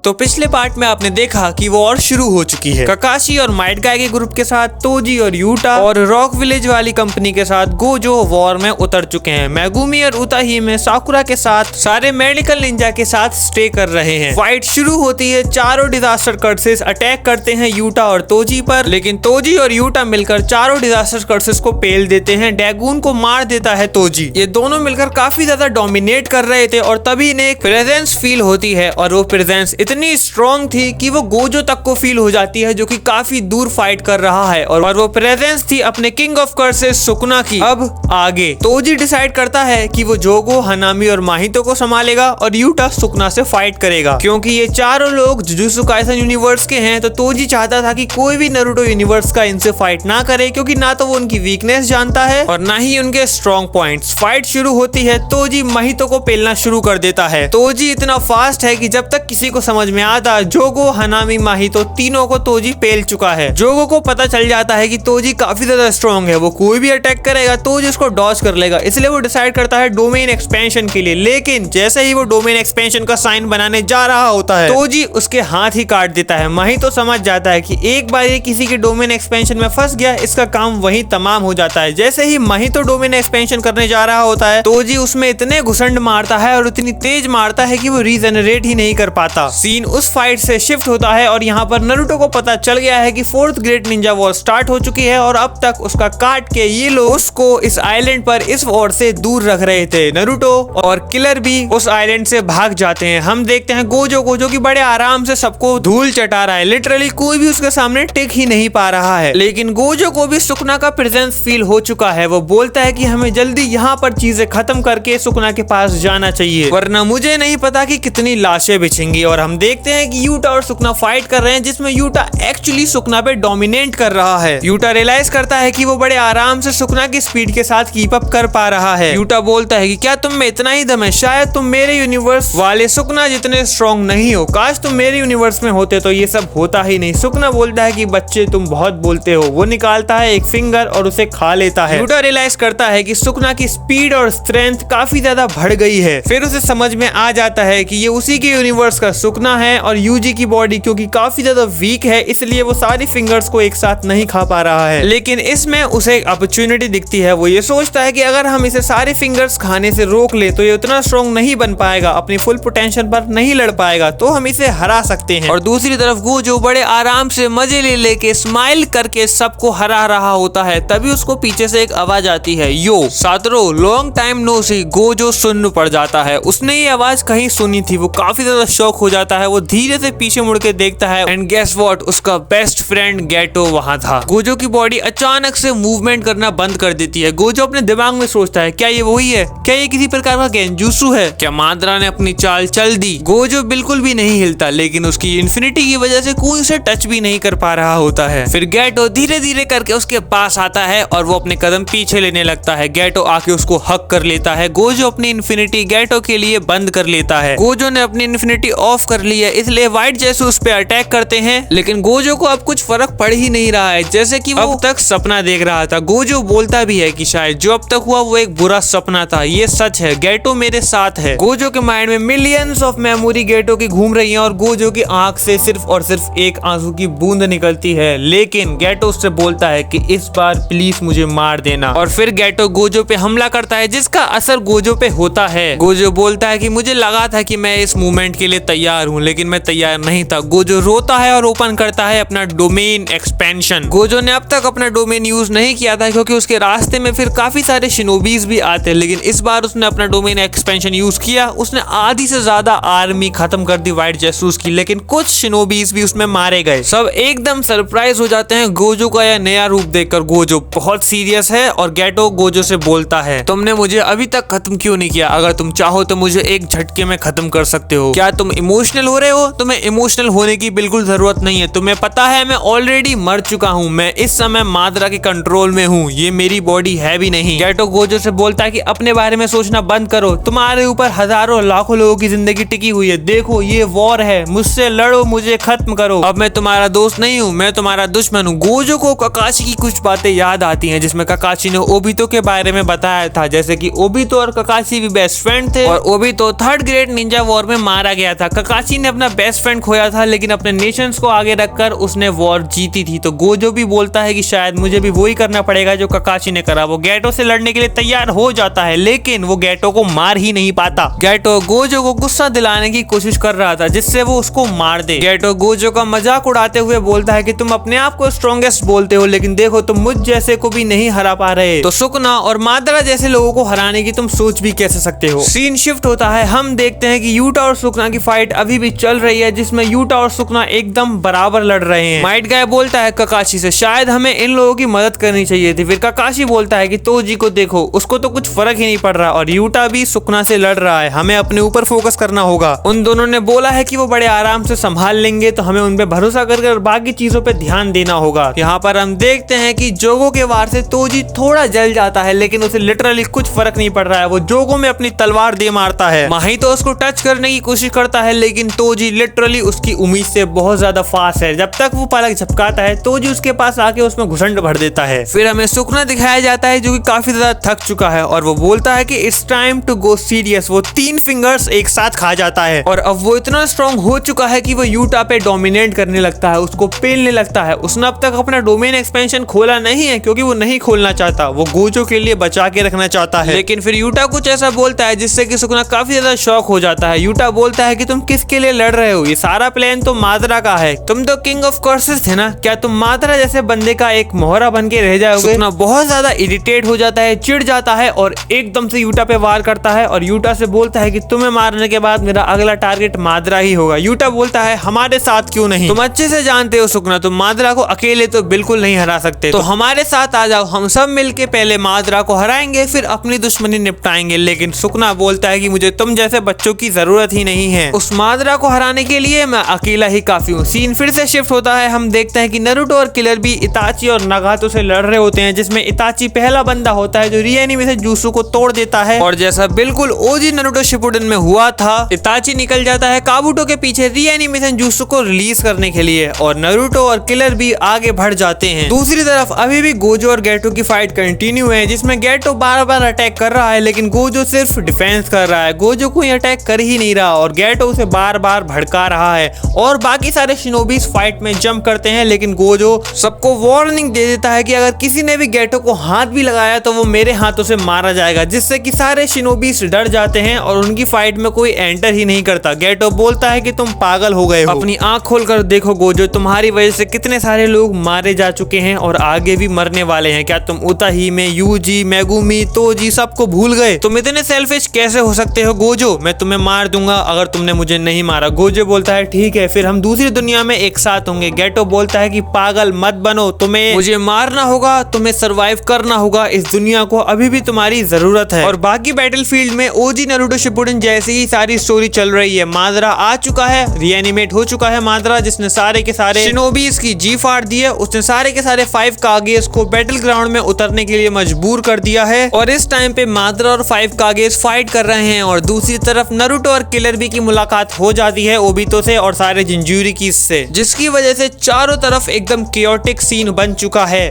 तो पिछले पार्ट में आपने देखा कि वॉर शुरू हो चुकी है। ककाशी और माइट गाय के ग्रुप के साथ तोजी और यूटा और रॉक विलेज वाली कंपनी के साथ गोजो वॉर में उतर चुके हैं। मेगुमी और उताही में साकुरा के साथ सारे मेडिकल निंजा के साथ स्टे कर रहे हैं। फाइट शुरू होती है। चारों डिजास्टर कर्सेस अटैक करते हैं यूटा और तोजी पर, लेकिन तोजी और यूटा मिलकर चारों डिजास्टर कर्सेस को पेल देते हैं। डैगून को मार देता है तोजी। ये दोनों मिलकर काफी ज्यादा डोमिनेट कर रहे थे और तभी इन्हें एक प्रेजेंस फील होती है और वो प्रेजेंस इतनी स्ट्रॉन्ग थी कि वो गोजो तक को फील हो जाती है, जो कि काफी दूर फाइट कर रहा है। और वो प्रेजेंस थी अपने किंग ऑफ कर्सेस सुकुना की। अब आगे तोजी डिसाइड करता है कि वो जोगो, हनामी और माहितो को संभालेगा और यूटा सुकुना से फाइट करेगा। क्योंकि ये चारों लोग जुजुत्सु काइसन यूनिवर्स के हैं, तो तोजी चाहता था कि कोई भी नारुतो यूनिवर्स का इनसे फाइट ना करे, क्योंकि ना तो वो उनकी वीकनेस जानता है और ना ही उनके स्ट्रॉन्ग पॉइंट्स। फाइट शुरू होती है। तोजी माहितो को पेलना शुरू कर देता है। तोजी इतना फास्ट है कि जब तक किसी को समझ में आता, जोगो, हनामी, माहितो तीनों को तोजी पेल चुका है। जोगो को पता चल जाता है कि तोजी काफी ज्यादा स्ट्रॉन्ग है, वो कोई भी अटैक करेगा तोजी उसको डॉज कर लेगा, इसलिए वो डिसाइड करता है डोमेन एक्सपेंशन के लिए। लेकिन जैसे ही वो डोमेन एक्सपेंशन का साइन बनाने जा रहा होता है, तोजी उसके हाथ ही काट देता है। माहितो समझ जाता है कि एक बार ये किसी के डोमेन एक्सपेंशन में फंस गया, इसका काम वहीं तमाम हो जाता है। जैसे ही माहितो डोमेन एक्सपेंशन करने जा रहा होता है, तोजी उसमें इतने घुसंड मारता है और इतनी तेज मारता है कि वो रीजनरेट ही नहीं कर पाता। सीन उस फाइट से शिफ्ट होता है और यहाँ पर नारुतो को पता चल गया है कि fourth great Ninja war start हो चुकी है और अब तक उसका काट के ये लोग उसको इस आइलैंड पर इस वॉर से दूर रख रहे थे। नारुतो और किलर भी उस आइलैंड से भाग जाते हैं। हम देखते हैं गोजो को, जो कि बड़े आराम से सबको धूल चटा रहा है। लिटरली कोई भी उसके सामने टिक ही नहीं पा रहा है। लेकिन गोजो को भी सुकुना का प्रेजेंस फील हो चुका है। वो बोलता है कि हमें जल्दी यहाँ पर चीजें खत्म करके सुकुना के पास जाना चाहिए, वरना मुझे नहीं पता कि कितनी लाशें बिछेंगी। और हम देखते हैं कि यूटा और सुकुना फाइट कर रहे हैं, जिसमें यूटा एक्चुअली सुकुना पे डोमिनेट कर रहा है। यूटा रियलाइज करता है कि वो बड़े आराम से सुकुना की स्पीड के साथ कीप अप कर पा रहा है। यूटा बोलता है कि क्या तुम में इतना ही दम है? शायद तुम मेरे यूनिवर्स वाले सुकुना जितने स्ट्रॉन्ग नहीं हो। काश तुम मेरे यूनिवर्स में होते तो ये सब होता ही नहीं। सुकुना बोलता है कि बच्चे तुम बहुत बोलते हो। वो निकालता है एक फिंगर और उसे खा लेता है। यूटा रियलाइज करता है कि सुकुना की स्पीड और स्ट्रेंथ काफी ज्यादा बढ़ गई है। फिर उसे समझ में आ जाता है कि ये उसी के यूनिवर्स का सुकुना है और यूजी की बॉडी क्योंकि काफी ज्यादा वीक है, इसलिए वो सारी फिंगर्स को एक साथ नहीं खा पा रहा है। लेकिन इसमें उसे एक अपॉर्चुनिटी दिखती है। वो ये सोचता है कि अगर हम इसे सारे फिंगर्स खाने से रोक ले तो ये उतना स्ट्रॉन्ग नहीं बन पाएगा, अपनी फुल पोटेंशियल पर नहीं लड़ पाएगा, तो हम इसे हरा सकते हैं। और दूसरी तरफ गोजो बड़े आराम से मजे ले लेके स्माइल करके सबको हरा रहा होता है। तभी उसको पीछे से एक आवाज आती है, यो सातरो, लॉन्ग टाइम नो सी। गोजो सुन्न पड़ जाता है। उसने ये आवाज कहीं सुनी थी। वो काफी ज्यादा शॉक हो जाता है। वो धीरे से पीछे मुड़ के देखता है एंड गेस व्हाट, उसका बेस्ट फ्रेंड गेटो वहां था। गोजो की बॉडी अचानक से मूवमेंट करना बंद कर देती है। गोजो अपने दिमाग में सोचता है, क्या ये वही है? क्या ये किसी प्रकार का गेंजुसु है? क्या माद्रा ने अपनी चाल चल दी? गोजो बिल्कुल भी नहीं हिलता, लेकिन उसकी इन्फिनिटी की वजह से कोई उसे टच भी नहीं कर पा रहा होता है। फिर गेटो धीरे धीरे करके उसके पास आता है और वो अपने कदम पीछे लेने लगता है। गेटो आके उसको हक कर लेता है। गोजो अपनी इन्फिनिटी गेटो के लिए बंद कर लेता है। गोजो ने अपनी इन्फिनिटी ऑफ कर ली है, इसलिए व्हाइट जैसे उस पे अटैक करते हैं। लेकिन गोजो को अब कुछ फर्क पड़ ही नहीं रहा है, जैसे कि वो अब तक सपना देख रहा था। गोजो बोलता भी है कि शायद जो अब तक हुआ वो एक बुरा सपना था, ये सच है, गेटो मेरे साथ है। गोजो के माइंड में मिलियंस ऑफ मेमोरी गेटो की घूम रही हैं और गोजो की आंख से सिर्फ और सिर्फ एक आंसू की बूंद निकलती है। लेकिन गेटो उससे बोलता है कि इस बार प्लीज मुझे मार देना। और फिर गेटो गोजो पे हमला करता है, जिसका असर गोजो पे होता है। गोजो बोलता है कि मुझे लगा था कि मैं इस मूवमेंट के लिए तैयार हूँ, लेकिन मैं तैयार नहीं था। गोजो रोता है और ओपन करता है अपना डोमेन एक्सपेंशन। गोजो ने अब तक अपना डोमेन यूज नहीं किया था, क्योंकि उसके रास्ते में फिर काफी सारे शिनोबीज भी आते हैं। लेकिन इस बार उसने अपना डोमेन एक्सपेंशन यूज किया। उसने आधी से ज्यादा आर्मी खत्म कर दी व्हाइट जैसूस की, लेकिन कुछ शिनोबीज भी उसमें मारे गए। सब एकदम सरप्राइज हो जाते हैं गोजो का यह नया रूप देखकर। गोजो बहुत सीरियस है और गेटो गोजो से बोलता है, तुमने मुझे अभी तक खत्म क्यों नहीं किया? अगर तुम चाहो तो मुझे एक झटके में खत्म कर सकते हो। क्या तुम इमोशनल हो रहे हो? तुम्हें इमोशनल होने की बिल्कुल जरूरत नहीं है। तुम्हें पता है मैं ऑलरेडी मर चुका हूँ। मैं इस समय माद्रा के कंट्रोल में हूँ, ये मेरी बॉडी है भी नहीं। गेटो गोजो से बोलता है कि अपने बारे में सोचना बंद करो। तुम्हारे ऊपर हजारों लाखों लोगों की जिंदगी टिकी हुई है। देखो ये वॉर है, मुझसे लड़ो, मुझे खत्म करो। अब मैं तुम्हारा दोस्त नहीं हूँ, मैं तुम्हारा दुश्मन हूँ। गोजो को ककाशी की कुछ बातें याद आती हैं, जिसमें ककाशी ने ओबितो के बारे में बताया था, जैसे कि ओबितो और ककाशी भी बेस्ट फ्रेंड थे और Obito third great Ninja war में मारा गया था। ककाशी ककाशी ने अपना बेस्ट फ्रेंड खोया था, लेकिन अपने नेशंस को आगे रखकर उसने वॉर जीती थी। तो गोजो भी बोलता है कि शायद मुझे भी वही करना पड़ेगा जो ककाशी ने करा। वो गेटो से लड़ने के लिए तैयार हो जाता है, लेकिन वो गेटो को मार ही नहीं पाता। गेटो गोजो को गुस्सा दिलाने की कोशिश कर रहा था जिससे वो उसको मार दे। गेटो गोजो का मजाक उड़ाते हुए बोलता है कि तुम अपने आप को स्ट्रॉन्गेस्ट बोलते हो, लेकिन देखो तुम मुझ जैसे को भी नहीं हरा पा रहे, तो सुकना और मादरा जैसे लोगों को हराने की तुम सोच भी कैसे सकते हो। सीन शिफ्ट होता है, हम देखते हैं कि यूटा और सुकना की फाइट अभी भी चल रही है, जिसमें यूटा और सुकना एकदम बराबर लड़ रहे हैं। माइट गाय बोलता है ककाशी से शायद हमें इन लोगों की मदद करनी चाहिए थी। फिर ककाशी बोलता है कि तोजी को देखो, उसको तो कुछ फर्क ही नहीं पड़ रहा, और यूटा भी सुकना से लड़ रहा है, हमें अपने ऊपर फोकस करना होगा। उन दोनों ने बोला है कि वो बड़े आराम से संभाल लेंगे, तो हमें उन पे भरोसा करके बाकी चीजों पे ध्यान देना होगा। यहाँ पर हम देखते हैं कि जोगो के वार से तोजी थोड़ा जल जाता है, लेकिन उसे लिटरली कुछ फर्क नहीं पड़ रहा है। वो जोगो में अपनी तलवार दे मारता है। माही तो उसको टच करने की कोशिश करता है, लेकिन तोजी लिटरली उसकी उम्मीद से बहुत ज्यादा फास्ट है। जब तक वो पलक झपकाता है, तोजी उसके पास आके उसमें घुसंड भर देता है। फिर हमें सुकना दिखाया जाता है जो कि काफी ज्यादा थक चुका है, और वो बोलता है कि it's time to go serious. वो 3 फिंगर्स एक साथ खा जाता है, और अब वो इतना स्ट्रॉन्ग हो चुका है कि वो यूटा पे डोमिनेट करने लगता है, उसको पेलने लगता है। उसने अब तक अपना डोमेन एक्सपेंशन खोला नहीं है, क्योंकि वो नहीं खोलना चाहता, वो गोजो के लिए बचा के रखना चाहता है। लेकिन फिर यूटा कुछ ऐसा बोलता है जिससे कि सुकना काफी ज्यादा शॉक हो जाता है। यूटा बोलता है कि तुम किसके लिए लड़ रहे हो, ये सारा प्लान तो मादरा का है, तुम तो किंग ऑफ कर्सेस थे ना, क्या तुम मादरा जैसे बंदे का एक मोहरा बन के रह जाओगे। सुकना बहुत ज्यादा इरिटेट हो जाता है, चिढ़ जाता है, और एकदम से यूटा पे वार करता है, और यूटा से बोलता है कि तुम्हें मारने के बाद मेरा अगला टारगेट मादरा ही होगा। यूटा बोलता है हमारे साथ क्यों नहीं, तुम अच्छे से जानते हो सुकना, तुम मादरा को अकेले तो बिल्कुल नहीं हरा सकते, तो हमारे साथ आ जाओ, हम सब मिलके पहले मादरा को हराएंगे, फिर अपनी दुश्मनी निपटाएंगे। लेकिन सुकना बोलता है कि मुझे तुम जैसे बच्चों की जरूरत ही नहीं है, उस मादरा को हराने के लिए मैं अकेला ही काफी हूँ। सीन फिर से शिफ्ट होता है, हम देखते हैं कि नारुतो और किलर भी इताची और नागातो से लड़ रहे होते हैं, जिसमें इताची पहला बंदा होता है जो रीएनिमेशन जुत्सु को तोड़ देता है, और जैसा बिल्कुल ओजी नारुतो शिपुडेन में हुआ था, इताची निकल जाता है काबुटो के पीछे रीएनिमेशन जुत्सु को रिलीज करने के लिए, और नारुतो और किलर भी आगे बढ़ जाते हैं। दूसरी तरफ अभी भी गोजो और गेटो की फाइट कंटिन्यू है, जिसमें गेटो बार बार अटैक कर रहा है, लेकिन गोजो सिर्फ डिफेंस कर रहा है। गोजो कोई अटैक कर ही नहीं रहा, और गेटो उसे बार बार भड़का रहा है, और बाकी सारे शिनोबीज फाइट में जंप करते हैं, लेकिन गोजो सबको वार्निंग दे देता है कि अगर किसी ने भी गेटो को हाथ भी लगाया तो वो मेरे हाथों से मारा जाएगा, जिससे कि सारे शिनोबीज डर जाते हैं और उनकी फाइट में कोई एंटर ही नहीं करता। गेटो बोलता है कि तुम पागल हो गए हो, अपनी आंख खोलकर देखो गोजो, तुम्हारी वजह से कितने सारे लोग मारे जा चुके हैं और आगे भी मरने वाले हैं। क्या तुम उताही में यूजी, मेगुमी, तोजी सबको भूल गए? तुम इतने सेल्फिश कैसे हो सकते हो गोजो? मैं तुम्हें मार दूंगा अगर तुमने मुझे नहीं मारा। गोजो बोलता है ठीक है, फिर हम दूसरी दुनिया में एक साथ होंगे। गेटो बोलता है कि पागल मत बनो, तुम्हें मुझे मारना होगा, तुम्हें सरवाइव करना होगा, इस दुनिया को अभी भी तुम्हारी जरूरत है। और बाकी बैटलफील्ड में ओजी नारुतो शिपुडेन जैसी ही सारी स्टोरी चल रही है। मादरा आ चुका है, रीएनिमेट हो चुका है मादरा, जिसने सारे के सारे शिनोबीज की जी फाड़ दी है। उसने सारे के सारे 5 कागेस को बैटल ग्राउंड में उतरने के लिए मजबूर कर दिया है, और इस टाइम पे मादरा और 5 कागेस फाइट कर रहे हैं, और दूसरी तरफ नारुतो और किलर बी की मुलाकात हो जाती है ओबितो से और सारे जिंजूरी से, जिसकी वजह से चारों तरफ एकदम केओटिक सीन बन चुका है।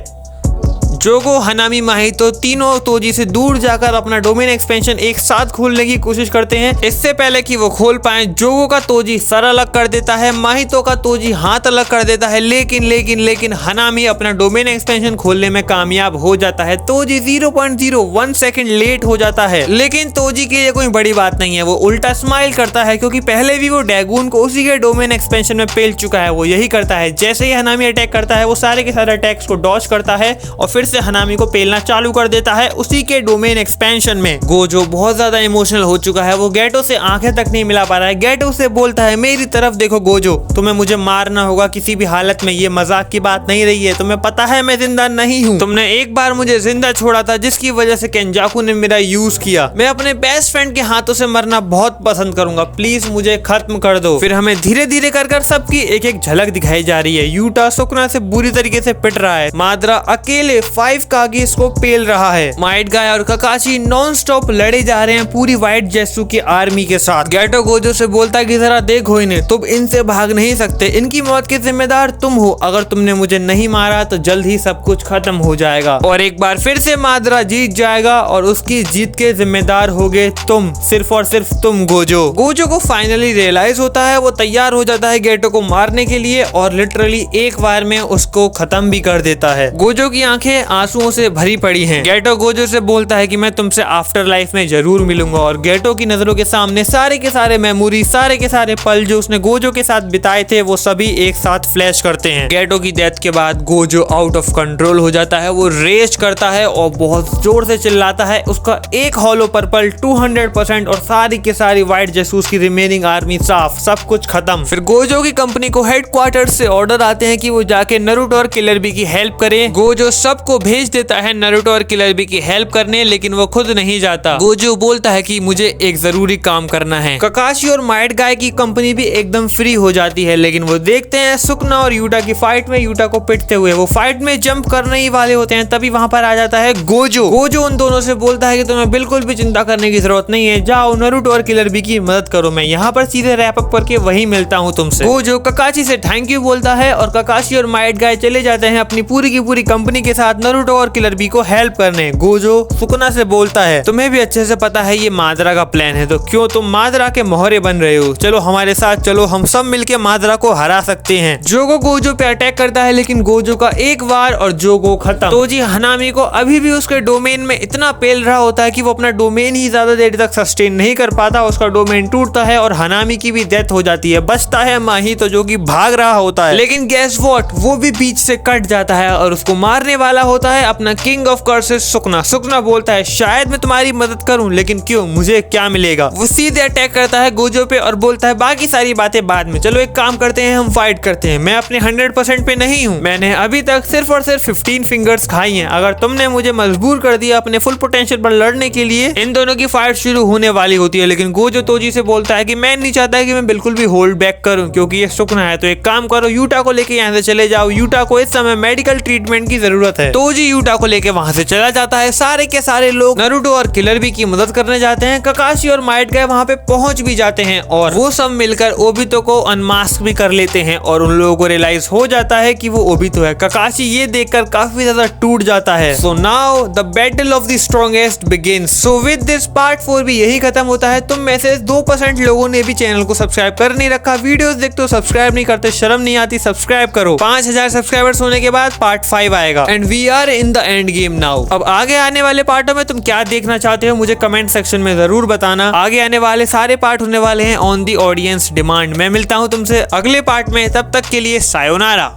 जोगो, हनामी, माही तो तीनों तोजी से दूर जाकर अपना डोमेन एक्सपेंशन एक साथ खोलने की कोशिश करते हैं। इससे पहले कि वो खोल पाए, जोगो का तोजी सर अलग कर देता है, माहितो का तोजी हाथ अलग कर देता है, लेकिन हनामी अपना डोमेन एक्सपेंशन खोलने में कामयाब हो जाता है। तोजी 0.01 सेकंड लेट हो जाता है, लेकिन तोजी के लिए कोई बड़ी बात नहीं है। वो उल्टा स्माइल करता है, क्योंकि पहले भी वो डैगून को उसी के डोमेन एक्सपेंशन में पेल चुका है। वो यही करता है, जैसे ही हनामी अटैक करता है वो सारे के सारे अटैक्स को डॉज करता है और फिर से हनामी को पेलना चालू कर देता है उसी के डोमेन एक्सपेंशन में। गोजो बहुत ज्यादा इमोशनल हो चुका है, वो गेटो से आंखें तक नहीं मिला पा रहा है। गेटो से बोलता है मेरी तरफ देखो गोजो, तुम्हें मुझे मारना होगा किसी भी हालत में, ये मजाक की बात नहीं रही है, तुम्हें पता है मैं जिंदा नहीं हूँ, तुमने एक बार मुझे जिंदा छोड़ा था जिसकी वजह से केंजाकू ने मेरा यूज किया, मैं अपने बेस्ट फ्रेंड के हाथों से मरना बहुत पसंद करूंगा, प्लीज मुझे खत्म कर दो। फिर हमें धीरे धीरे कर सबकी एक एक झलक दिखाई जा रही है। यूटा सुकना से बुरी तरीके से पिट रहा है, मादरा अकेले 5 कागी इसको पेल रहा है। माइट गाय और ककाशी नॉन स्टॉप लड़े जा रहे हैं पूरी व्हाइट जेसू की आर्मी के साथ। गेटो गोजो से बोलता है कि जरा देखो इन्हें, तुम इनसे भाग नहीं सकते, इनकी मौत के जिम्मेदार तुम हो, अगर तुमने मुझे नहीं मारा तो जल्द ही सब कुछ खत्म हो जाएगा और एक बार फिर से मादरा जीत जाएगा और उसकी जीत के जिम्मेदार होगे तुम, सिर्फ और सिर्फ तुम गोजो। गोजो को फाइनली रियलाइज होता है, वो तैयार हो जाता है गेटो को मारने के लिए और लिटरली एक बार में उसको खत्म भी कर देता है। गोजो की आंखें आंसुओं से भरी पड़ी हैं। गेटो गोजो से बोलता है कि मैं तुमसे आफ्टर लाइफ में जरूर मिलूंगा और गेटो की नजरों के सामने सारे के सारे मेमोरी, सारे के सारे पल जो उसने गोजो के साथ बिताए थे वो सभी एक साथ फ्लैश करते हैं। गेटो की डेथ के बाद गोजो आउट ऑफ कंट्रोल हो जाता है, वो रेज करता है और बहुत जोर से चिल्लाता है। उसका एक हॉलो पर्पल 200% और सारी के सारी व्हाइट जेसूस की रिमेनिंग आर्मी साफ, सब कुछ खत्म। फिर गोजो की कंपनी को हेडक्वार्टर से ऑर्डर आते हैं कि वो जाके नारुतो और किलर बी की हेल्प करें। गोजो सबको भेज देता है नारुतो और किलर बी की हेल्प करने, लेकिन वो खुद नहीं जाता। गोजो बोलता है कि मुझे एक जरूरी काम करना है। ककाशी और माइट गाय की कंपनी भी एकदम फ्री हो जाती है, लेकिन वो देखते हैं सुकना और यूटा की फाइट में यूटा को पिटते हुए। वो फाइट में जंप करने ही वाले होते हैं, तभी वहां पर आ जाता है गोजो। गोजो उन दोनों से बोलता है कि तुम्हें बिल्कुल भी चिंता करने की जरूरत नहीं है, जाओ नारुतो और किलर बी की मदद करो, मैं यहाँ पर सीधे रैप अप करके वही मिलता हूँ तुमसे। गोजो ककाशी से थैंक यू बोलता है और ककाशी और माइट गाय चले जाते हैं अपनी पूरी की पूरी कंपनी के साथ नारुतो और किलर बी को हेल्प करने। गोजो सुकना से बोलता है तुम्हें भी अच्छे से पता है ये मादरा का प्लान है, तो क्यों तुम मादरा के मोहरे बन रहे हो, चलो हमारे साथ चलो, हम सब मिलके मादरा को हरा सकते हैं। जोगो गोजो पे अटैक करता है, लेकिन गोजो का एक वार और जोगो खत्म। तोजी हनामी को अभी भी उसके डोमेन में इतना पेल रहा होता है कि वो अपना डोमेन ही ज्यादा देर तक सस्टेन नहीं कर पाता, उसका डोमेन टूटता है और हनामी की भी डेथ हो जाती है। बचता है माही तो जो कि भाग रहा होता है, लेकिन गैस व्हाट, वो भी बीच से कट जाता है और उसको मारने वाला होता है अपना किंग ऑफ कर्सेस सुकना। सुकना बोलता है शायद मैं तुम्हारी मदद करूं, लेकिन क्यों, मुझे क्या मिलेगा। वो सीधे अटैक करता है गोजो पे और बोलता है बाकी सारी बातें बाद में, चलो एक काम करते हैं, हम फाइट करते हैं। मैं अपने 100% पे नहीं हूँ, मैंने अभी तक सिर्फ और सिर्फ 15 फिंगर्स खाई हैं, अगर तुमने मुझे मजबूर कर दिया अपने फुल पोटेंशियल पर लड़ने के लिए। इन दोनों की फाइट शुरू होने वाली होती है, लेकिन गोजो तोजी से बोलता है कि मैं नहीं चाहता कि मैं बिल्कुल भी होल्ड बैक करूं, क्योंकि ये सुकना है, तो एक काम करो यूटा को लेके यहाँ से चले जाओ, यूटा को इस समय मेडिकल ट्रीटमेंट की जरूरत है। तोजी यूटा को लेके वहां से चला जाता है। सारे के सारे लोग नारुतो और किलर बी की मदद करने जाते हैं। ककाशी और माइट गाय वहां पे पहुंच भी जाते हैं और वो सब मिलकर ओबितो को अनमास्क भी कर लेते हैं और उन लोगों को रियलाइज हो जाता है कि वो ओबितो है। ककाशी ये देखकर काफी ज्यादा टूट जाता है। So now the battle of the strongest begins. So with this part 4 भी यही खत्म होता है। तुम में से 2% लोगों ने भी चैनल को सब्सक्राइब कर नहीं रखा, वीडियोस देखते हो सब्सक्राइब नहीं करते, शर्म नहीं आती, सब्सक्राइब करो। 5000 सब्सक्राइबर्स होने के बाद पार्ट 5 आएगा and we are in the end game now. अब आगे आने वाले पार्टों में तुम क्या देखना चाहते हो मुझे कमेंट सेक्शन में जरूर बताना। आगे आने वाले सारे पार्ट होने वाले हैं ऑन दी ऑडियंस डिमांड। मैं मिलता हूं तुमसे अगले पार्ट में, तब तक के लिए सायोनारा।